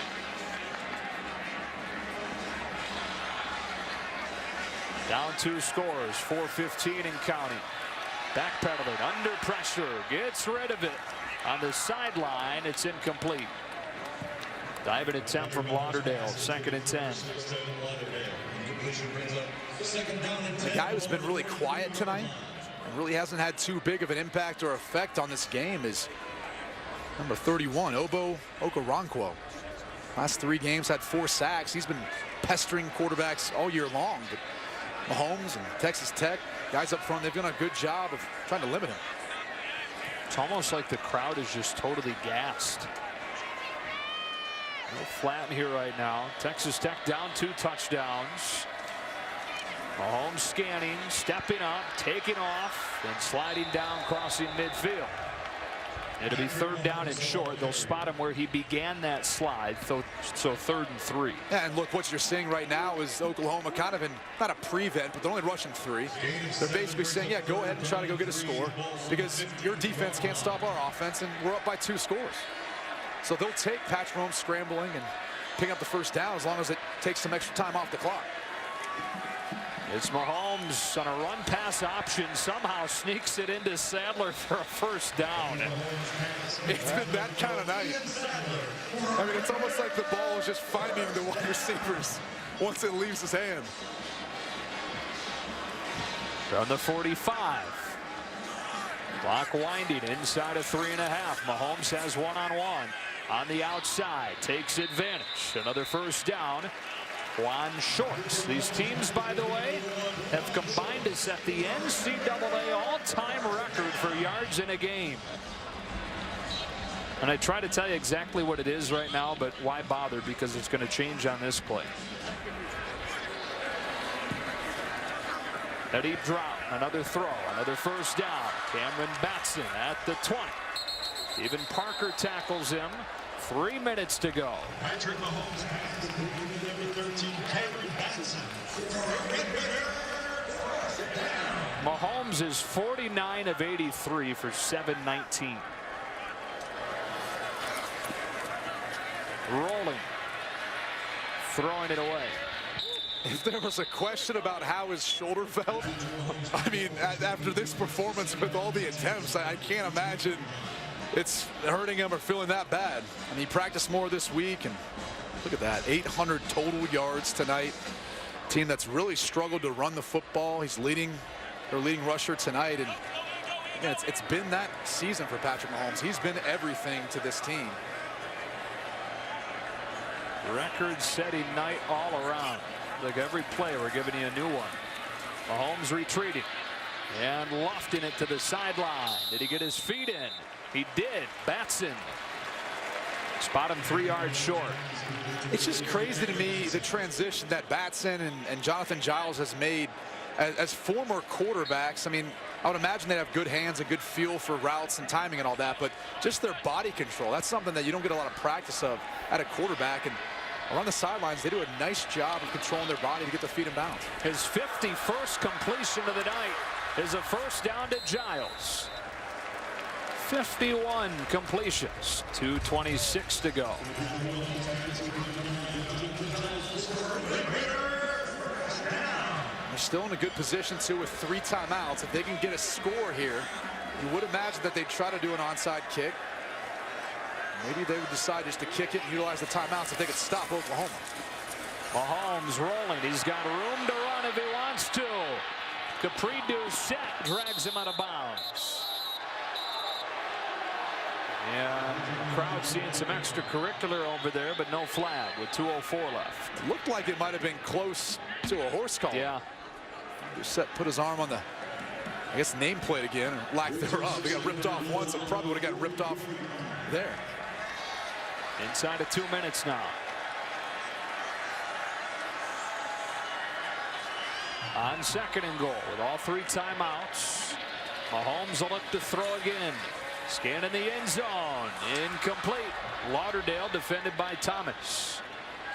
Down 2 scores, 4:15 and counting. Backpedaling, under pressure, gets rid of it. On the sideline, it's incomplete. Diving attempt from Lauderdale, 2nd and 10. The guy who's been really quiet tonight and really hasn't had too big of an impact or effect on this game is number 31, Obo Okoronkwo. Last 3 games had 4 sacks. He's been pestering quarterbacks all year long. But Mahomes and Texas Tech, guys up front, they've done a good job of trying to limit him. It's almost like the crowd is just totally gassed. A little flat in here right now. Texas Tech down 2 touchdowns. Mahomes scanning, stepping up, taking off, and sliding down, crossing midfield. It'll be 3rd down and short. They'll spot him where he began that slide, so 3rd and 3. Yeah, and look, what you're seeing right now is Oklahoma kind of in, not a prevent, but they're only rushing 3. They're basically saying, yeah, go ahead and try to go get a score because your defense can't stop our offense, and we're up by 2 scores. So they'll take Patrick Mahomes scrambling and pick up the 1st down as long as it takes some extra time off the clock. It's Mahomes on a run pass option, somehow sneaks it into Sadler for a 1st down. It's been that kind of night. I mean, it's almost like the ball is just finding the wide receivers once it leaves his hand. From the 45. Clock winding inside of 3.5. Mahomes has one-on-one on the outside, takes advantage. Another 1st down. Juan Shorts. These teams, by the way, have combined to set the NCAA all-time record for yards in a game. And I try to tell you exactly what it is right now, but why bother? Because it's going to change on this play. A deep drop, another throw, another 1st down. Cameron Batson at the 20. Even Parker tackles him. 3 minutes to go. Patrick Mahomes has number 13, Cameron Batson. Mahomes is 49 of 83 for 719. Rolling. Throwing it away. If there was a question about how his shoulder felt, I mean, after this performance with all the attempts, I can't imagine it's hurting him or feeling that bad. And he practiced more this week, and look at that, 800 total yards tonight. Team that's really struggled to run the football. He's leading their leading rusher tonight, and again, it's been that season for Patrick Mahomes. He's been everything to this team. Record-setting night all around. Like every play, we're giving you a new one. Mahomes retreating and lofting it to the sideline. Did he get his feet in? He did. Batson. Spot him 3 yards short. It's just crazy to me the transition that Batson and Jonathan Giles has made as former quarterbacks. I mean, I would imagine they have good hands, a good feel for routes and timing and all that, but just their body control, that's something that you don't get a lot of practice of at a quarterback. And around the sidelines, they do a nice job of controlling their body to get their feet in bounds. His 51st completion of the night is a 1st down to Giles. 51 completions, 2:26 to go. They're still in a good position, too, with 3 timeouts. If they can get a score here, you would imagine that they'd try to do an onside kick. Maybe they would decide just to kick it and utilize the timeouts if they could stop Oklahoma. Mahomes rolling. He's got room to run if he wants to. Capri-Doucet drags him out of bounds. Yeah, crowd seeing some extracurricular over there, but no flag with 2:04 left. It looked like it might have been close to a horse collar. Yeah. Doucet put his arm on the, I guess, nameplate again, or lack thereof. He got ripped off once, and probably would have got ripped off there. Inside of 2 minutes now. On second and goal with all 3 timeouts. Mahomes will look to throw again. Scanning the end zone. Incomplete. Lauderdale defended by Thomas.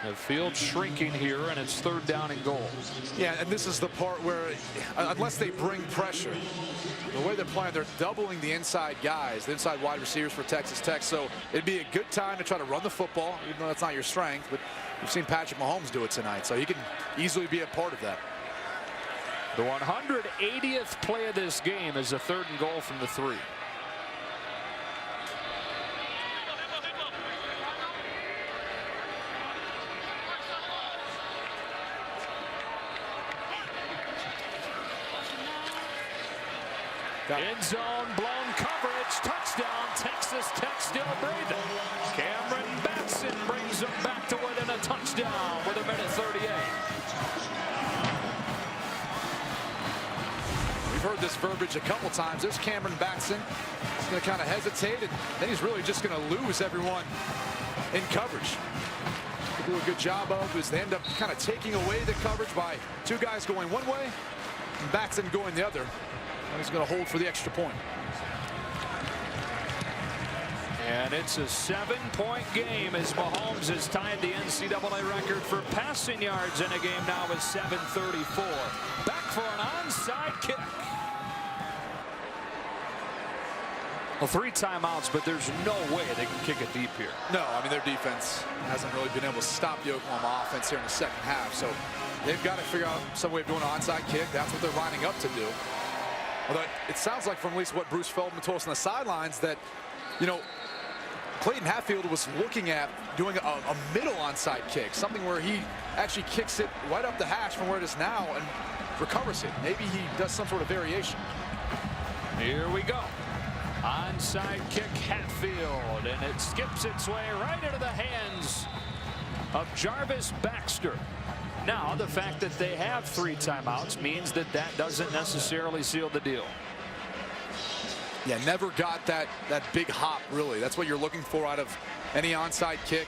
The field shrinking here, and it's 3rd down and goal. Yeah, and this is the part where, unless they bring pressure, the way they're playing, they're doubling the inside guys, the inside wide receivers for Texas Tech. So it'd be a good time to try to run the football, even though that's not your strength. But we've seen Patrick Mahomes do it tonight, so he can easily be a part of that. The 180th play of this game is a 3rd and goal from the 3. End zone, blown coverage, touchdown, Texas Tech still breathing. Cameron Batson brings them back to within a touchdown with 1:38. We've heard this verbiage a couple times. There's Cameron Batson. He's going to kind of hesitate, and then he's really just going to lose everyone in coverage. They do a good job of is they end up kind of taking away the coverage by 2 guys going one way and Batson going the other. And he's going to hold for the extra point. And it's a 7-point game as Mahomes has tied the NCAA record for passing yards in a game now with 7:34. Back for an onside kick. Well, 3 timeouts, but there's no way they can kick it deep here. No, I mean, their defense hasn't really been able to stop the Oklahoma offense here in the second half. So they've got to figure out some way of doing an onside kick. That's what they're lining up to do. Although it sounds like from at least what Bruce Feldman told us on the sidelines that, you know, Clayton Hatfield was looking at doing a middle onside kick, something where he actually kicks it right up the hash from where it is now and recovers it. Maybe he does some sort of variation. Here we go. Onside kick Hatfield, and it skips its way right into the hands of Jarvis Baxter. Now, the fact that they have 3 timeouts means that that doesn't necessarily seal the deal. Yeah, never got that big hop, really. That's what you're looking for out of any onside kick.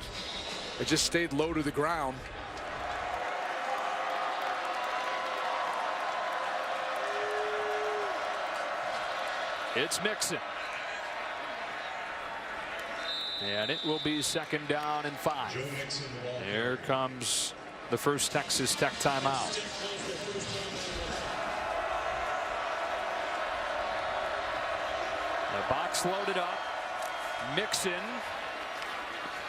It just stayed low to the ground. It's Mixon. And it will be 2nd down and 5. Here comes the first Texas Tech timeout. The box loaded up. Mixon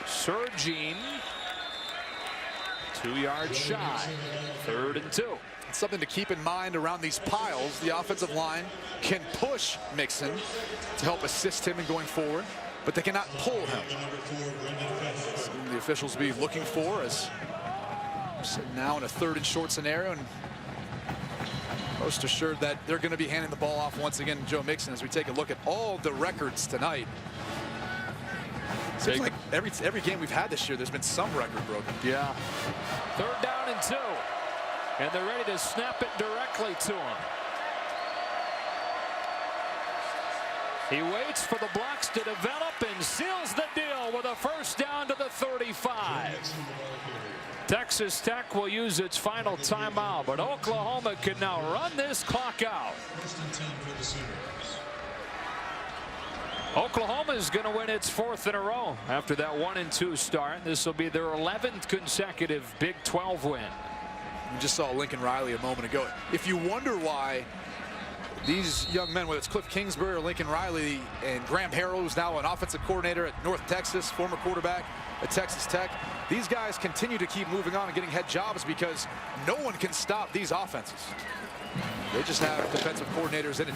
surging. 2 yards shy. 3rd and 2. It's something to keep in mind around these piles. The offensive line can push Mixon to help assist him in going forward, but they cannot pull him. Something the officials will be looking for as now in a 3rd and short scenario, and most assured that they're going to be handing the ball off once again to Joe Mixon as we take a look at all the records tonight. Seems like every game we've had this year, there's been some record broken. Yeah. 3rd down and 2. And they're ready to snap it directly to him. He waits for the blocks to develop and seals the deal with a 1st down to the 35. Texas Tech will use its final timeout, but Oklahoma can now run this clock out. Oklahoma is going to win its 4th in a row after that 1-2 start. This will be their 11th consecutive Big 12 win. We just saw Lincoln Riley a moment ago. If you wonder why these young men, whether it's Cliff Kingsbury or Lincoln Riley, and Graham Harrell, who's now an offensive coordinator at North Texas, former quarterback at Texas Tech, these guys continue to keep moving on and getting head jobs because no one can stop these offenses. They just have defensive coordinators in